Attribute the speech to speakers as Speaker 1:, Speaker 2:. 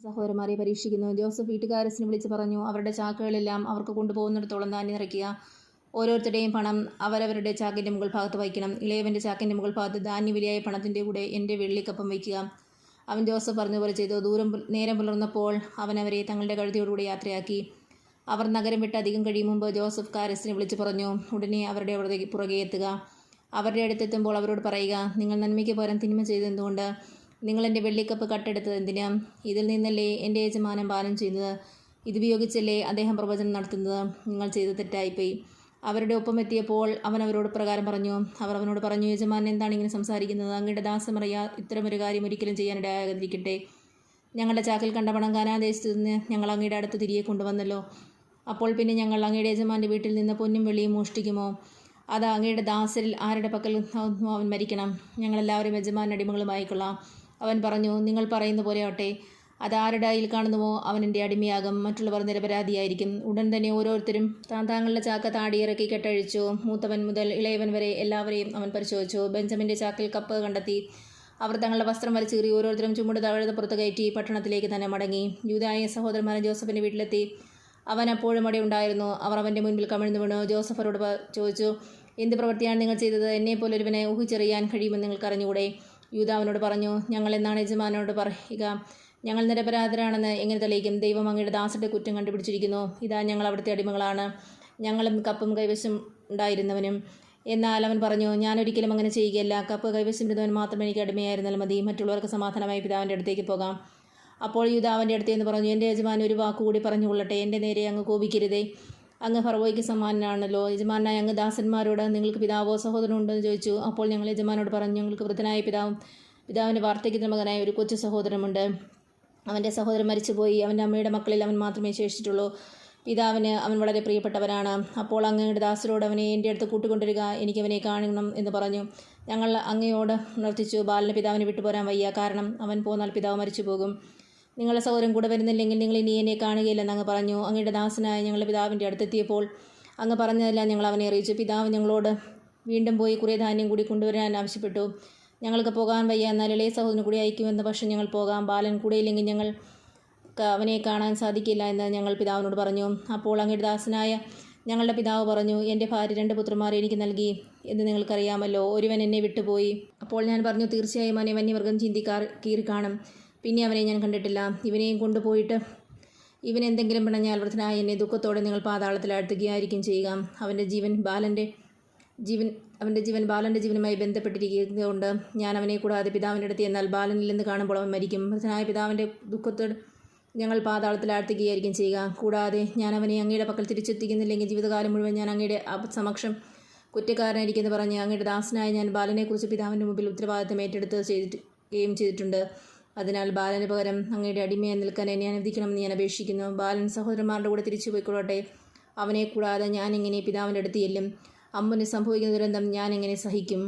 Speaker 1: സഹോദരന്മാരെ പരീക്ഷിക്കുന്നു. ജോസഫ് വീട്ടുകാരസിനെ വിളിച്ച് പറഞ്ഞു, അവരുടെ ചാക്കുകളെല്ലാം അവർക്ക് കൊണ്ടുപോകുന്നിടത്തോളം ധാന്യം നിറയ്ക്കുക. ഓരോരുത്തരുടെയും പണം അവരവരുടെ ചാക്കിൻ്റെ മുകൾ ഭാഗത്ത് വയ്ക്കണം. ഇളയവൻ്റെ ചാക്കിൻ്റെ മുകൾ ഭാഗത്ത് ധാന്യവിലയായ പണത്തിൻ്റെ കൂടെ എൻ്റെ വെള്ളിക്കപ്പം വയ്ക്കുക. അവൻ ജോസഫ് പറഞ്ഞതുപോലെ ചെയ്തു. നേരം പുലർന്നപ്പോൾ അവൻ അവരെ തങ്ങളുടെ കഴുതയോടുകൂടി യാത്രയാക്കി. അവർ നഗരം വിട്ട് അധികം കഴിയും മുമ്പ് ജോസഫ് കാരസിനെ വിളിച്ച് പറഞ്ഞു, ഉടനെ അവരുടെ പുറകെ എത്തുക. അവരുടെ അടുത്തെത്തുമ്പോൾ അവരോട് പറയുക, നിങ്ങൾ നന്മയ്ക്ക് പകരം തിന്മ ചെയ്തെന്തുകൊണ്ട്? നിങ്ങൾ എൻ്റെ വെള്ളിക്കപ്പ് കട്ടെടുത്തത് എന്തിനാ? ഇതിൽ നിന്നല്ലേ എൻ്റെ യജമാനൻ പാനം ചെയ്യുന്നത്? ഇതുപയോഗിച്ചല്ലേ അദ്ദേഹം പ്രവചനം നടത്തുന്നത്? നിങ്ങൾ ചെയ്ത് തെറ്റായിപ്പോയി. അവരുടെ ഒപ്പം എത്തിയപ്പോൾ അവൻ അവരോട് പ്രകാരം പറഞ്ഞു. അവർ അവനോട് പറഞ്ഞു, യജമാനൻ എന്താണ് ഇങ്ങനെ സംസാരിക്കുന്നത്? അങ്ങയുടെ ദാസമറിയാ ഇത്തരമൊരു കാര്യം ഒരിക്കലും ചെയ്യാനിടയാകാതിരിക്കട്ടെ. ഞങ്ങളുടെ ചാക്കിൽ കണ്ട പണം കാനാദേശത്ത് നിന്ന് ഞങ്ങൾ അങ്ങയുടെ അടുത്ത് തിരികെ കൊണ്ടുവന്നല്ലോ. അപ്പോൾ പിന്നെ ഞങ്ങൾ അങ്ങയുടെ യജമാൻ്റെ വീട്ടിൽ നിന്ന് പൊന്നും വെള്ളിയും മോഷ്ടിക്കുമോ? അത് അങ്ങയുടെ ദാസരിൽ ആരുടെ പക്കൽ അവൻ മരിക്കണം. ഞങ്ങളെല്ലാവരും യജമാൻ അടിമകളുമായിക്കൊള്ളാം. അവൻ പറഞ്ഞു, നിങ്ങൾ പറയുന്ന പോലെ ആട്ടെ. അതാരുടെ കയ്യിൽ കാണുന്നുവോ അവൻ എൻ്റെ അടിമയാകും. മറ്റുള്ളവർ നിരപരാധിയായിരിക്കും. ഉടൻ തന്നെ ഓരോരുത്തരും താങ്കളുടെ ചാക്ക താടിയിറക്കി കെട്ടഴിച്ചു. മൂത്തവൻ മുതൽ ഇളയവൻ വരെ എല്ലാവരെയും അവൻ പരിശോധിച്ചു. ബെഞ്ചമിൻ്റെ ചാക്കിൽ കപ്പ് കണ്ടെത്തി. അവർ തങ്ങളുടെ വസ്ത്രം വലിച്ചീറി ഓരോരുത്തരും ചുമട് താഴെ പുറത്ത് കയറ്റി പട്ടണത്തിലേക്ക് തന്നെ മടങ്ങി. യൂദായ സഹോദരന്മാരൻ ജോസഫിൻ്റെ വീട്ടിലെത്തി. അവൻ അപ്പോഴും അവിടെ ഉണ്ടായിരുന്നു. അവർ അവൻ്റെ മുൻപിൽ കമിഴ്ന്നു വീണു. ജോസഫ് അവരോട് ചോദിച്ചു, എന്ത് പ്രവൃത്തിയാണ് നിങ്ങൾ ചെയ്തത്? എന്നെപ്പോലൊരുവനെ ഊഹിച്ചെറിയാൻ കഴിയുമെന്ന് നിങ്ങൾക്ക് അറിഞ്ഞുകൂടെ? യൂദാ അവനോട് പറഞ്ഞു, ഞങ്ങൾ എന്നാണ് യജമാനോട് പറയുക? ഞങ്ങൾ നിരപരാധരാണെന്ന് എങ്ങനെ തെളിയിക്കും? ദൈവം അങ്ങയുടെ ദാസരുടെ കുറ്റം കണ്ടുപിടിച്ചിരിക്കുന്നു. ഇതാ ഞങ്ങൾ അവിടുത്തെ അടിമകളാണ്, ഞങ്ങളും കപ്പും കൈവശം ഉണ്ടായിരുന്നവനും. എന്നാൽ അവൻ പറഞ്ഞു, ഞാനൊരിക്കലും അങ്ങനെ ചെയ്യുകയില്ല. കപ്പ് കൈവശം ഇരുന്നവൻ മാത്രം എനിക്ക് അടിമയായിരുന്നാൽ മതി. മറ്റുള്ളവർക്ക് സമാധാനമായി പിതാവിൻ്റെ അടുത്തേക്ക് പോകാം. അപ്പോൾ യൂദാ അവൻ്റെ അടുത്തേന്ന് പറഞ്ഞു, എൻ്റെ യജമാൻ ഒരു വാക്കുകൂടി പറഞ്ഞുകൊള്ളട്ടെ. എൻ്റെ നേരെ അങ്ങ് കോപിക്കരുതേ. അങ്ങ് ഫറവോയ്ക്ക് സമാനനാണല്ലോ. യജമാനായ അങ്ങ് ദാസന്മാരോട് നിങ്ങൾക്ക് പിതാവോ സഹോദരനോ ഉണ്ടെന്ന് ചോദിച്ചു. അപ്പോൾ ഞങ്ങൾ യജമാനോട് പറഞ്ഞു, ഞങ്ങൾക്ക് വൃദ്ധനായ പിതാവിൻ്റെ വാർദ്ധക്യത്തിന് മകനായ ഒരു കൊച്ചു സഹോദരനുണ്ട്. അവൻ്റെ സഹോദരൻ മരിച്ചുപോയി. അവൻ്റെ അമ്മയുടെ മക്കളിൽ അവൻ മാത്രമേ ശേഷിച്ചിട്ടുള്ളൂ. പിതാവിന് അവൻ വളരെ പ്രിയപ്പെട്ടവനാണ്. അപ്പോൾ അങ്ങയുടെ ദാസരോട് അവനെ എൻ്റെ അടുത്ത് കൂട്ടിക്കൊണ്ടിരിക, എനിക്കവനെ കാണണം എന്ന് പറഞ്ഞു. ഞങ്ങൾ അങ്ങയോട് ഉണർത്തിച്ചു, ബാലന് പിതാവിനെ വിട്ടുപോരാൻ വയ്യ. കാരണം അവൻ പോന്നാൽ പിതാവ് മരിച്ചു പോകും. നിങ്ങളുടെ സഹോദരൻ കൂടെ വരുന്നില്ലെങ്കിൽ നിങ്ങൾ ഇനി എന്നെ കാണുകയില്ലെന്ന് അങ്ങ് പറഞ്ഞു. അങ്ങയുടെ ദാസനായ ഞങ്ങളുടെ പിതാവിൻ്റെ അടുത്തെത്തിയപ്പോൾ അങ്ങ് പറഞ്ഞതെല്ലാം ഞങ്ങൾ അവനെ അറിയിച്ചു. പിതാവ് ഞങ്ങളോട് വീണ്ടും പോയി കുറേ ധാന്യം കൂടി കൊണ്ടുവരാൻ ആവശ്യപ്പെട്ടു. ഞങ്ങൾക്ക് പോകാൻ വയ്യ, എന്നാൽ ഇളയ സഹോദരൻ കൂടി അയക്കുമെന്ന പക്ഷം ഞങ്ങൾ പോകാം. ബാലൻ കൂടെയില്ലെങ്കിൽ ഞങ്ങൾ അവനെ കാണാൻ സാധിക്കില്ല എന്ന് ഞങ്ങൾ പിതാവിനോട് പറഞ്ഞു. അപ്പോൾ അങ്ങയുടെ ദാസനായ ഞങ്ങളുടെ പിതാവ് പറഞ്ഞു, എൻ്റെ ഭാര്യ 2 പുത്രന്മാരെ എനിക്ക് നൽകി എന്ന് നിങ്ങൾക്കറിയാമല്ലോ. ഒരുവൻ എന്നെ വിട്ടുപോയി. അപ്പോൾ ഞാൻ പറഞ്ഞു, തീർച്ചയായും അവനെ വന്യമൃഗം കീറി കാണും. പിന്നെ അവനെ ഞാൻ കണ്ടിട്ടില്ല. ഇവനെയും കൊണ്ടുപോയിട്ട് ഇവൻ എന്തെങ്കിലും പിണഞ്ഞാൽ വൃദ്ധനായ എന്നെ ദുഃഖത്തോടെ നിങ്ങൾ പാതാളത്തിൽ ആഴ്ത്തുകയായിരിക്കും ചെയ്യുക. അവൻ്റെ ജീവൻ ബാലൻ്റെ ജീവനുമായി ബന്ധപ്പെട്ടിരിക്കുന്നതുകൊണ്ട് ഞാൻ അവനെ കൂടാതെ പിതാവിൻ്റെ അടുത്ത് എന്നാൽ ബാലനിൽ നിന്ന് കാണുമ്പോൾ അവൻ മരിക്കും. വൃദ്ധനായ പിതാവിൻ്റെ ദുഃഖത്തോട് ഞങ്ങൾ പാതാളത്തിൽ ആഴ്ത്തുകയായിരിക്കും ചെയ്യുക. കൂടാതെ ഞാൻ അവനെ അങ്ങയുടെ പക്കൽ തിരിച്ചെത്തിക്കുന്നില്ലെങ്കിൽ ജീവിതകാലം മുഴുവൻ ഞാൻ അങ്ങയുടെ സമക്ഷം കുറ്റക്കാരനായിരിക്കുമെന്ന് പറഞ്ഞ് അങ്ങയുടെ ദാസനായ ഞാൻ ബാലനെക്കുറിച്ച് പിതാവിൻ്റെ മുമ്പിൽ ഉത്തരവാദിത്തം ഏറ്റെടുത്ത് ചെയ്തിട്ടുണ്ട്. അതിനാൽ ബാലന് പകരം അങ്ങയുടെ അടിമയായി നിൽക്കാൻ എന്നെ അനുവദിക്കണമെന്ന് ഞാൻ അപേക്ഷിക്കുന്നു. ബാലൻ സഹോദരന്മാരുടെ കൂടെ തിരിച്ചു പോയിക്കൊള്ളട്ടെ. അവനെ കൂടാതെ ഞാൻ എങ്ങനെ പിതാവിൻ്റെ അടുത്ത് ചെല്ലും? അമ്മന് സംഭവിക്കുന്ന ദുരന്തം ഞാൻ എങ്ങനെ സഹിക്കും?